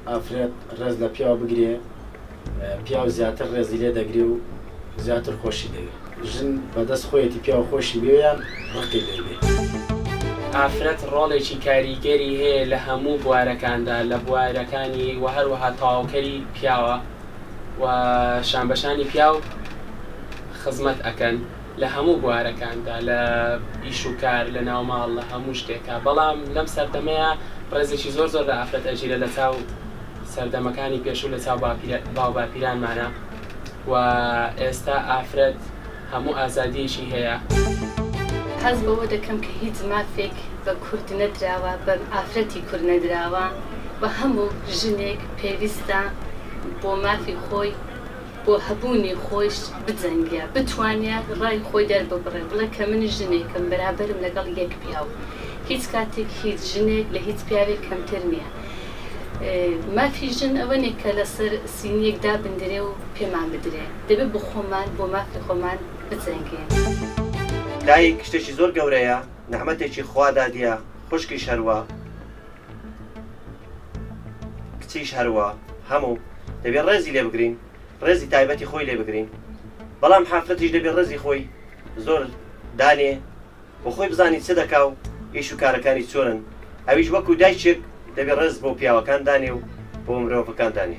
ئافرەت ڕێز لە پیاوە بگرێ پیاو زیاتر ڕێزی لێ دەگرێ و زیاتر خۆشی دەوێت ژن بەدەست خۆیەتی پیاوە خۆشی بێیان ڕقی دەبێت. ئافرەت ڕۆڵێکی کاریگەری هەیە لە هەموو بوارەکاندا لە بوارەکانی و هەروەها تەواوکەری پیاوە و شانبەشانی پیاو خزمەت ئەکەن لە هەموو بوارەکاندا لە ئیش و کار لە ناوماڵ لە هەموو شتێکە. بەڵام لەم سەردەمەیە ڕێزێکی زۆر لە ئافرەت ئەژیرە لە چاو سەردەمەکانی پێشوو لە چاو باو باپیرانمانە و ئێستا ئافرەت هەموو ئازادیەکی هەیە. حەز بەوە دەکەم کە هیچ مافێک بە کورد نەدراوە بە ئافرەتی کورد نەدراوە بە هەموو ژنێک پێویستە بۆ مافی خۆی بۆ هەبوونی خۆش بجەنگە بتوانێت ڕای خۆی دەرببڕێ بڵێ کە من ژنێکم بەرابرم لەگەڵ یەک پیاو هیچ کاتێک هیچ ژنێک لە هیچ پیاوێک کەمتر نییە. مافی ژن ئەوەنێک کە لەسەر سینیەکدا بندرێ و پێمان بدرێ دەبێت بۆ خۆمان بۆ مافی خۆمان بجەنگێن. دایک شتێکی زۆر گەورەیە نەحمەتێکی خوا دادیە خوشکیش هەروە کچیش هەروە هەموو دەبێت ڕێزی لێ بگرین ڕێزی تایبەتی خۆی لێ بگرین بەڵام حافرەتیش دەبێت ڕێزی خۆی زۆر دانێ بۆ خۆی بزانیت چ دەکا و ئیش و کارەکانی چۆنن ئەویش وەکو دایکێک دەبێت ڕێز بۆ پیاوەکان دانێ و بۆ مرۆڤەکان دانێ.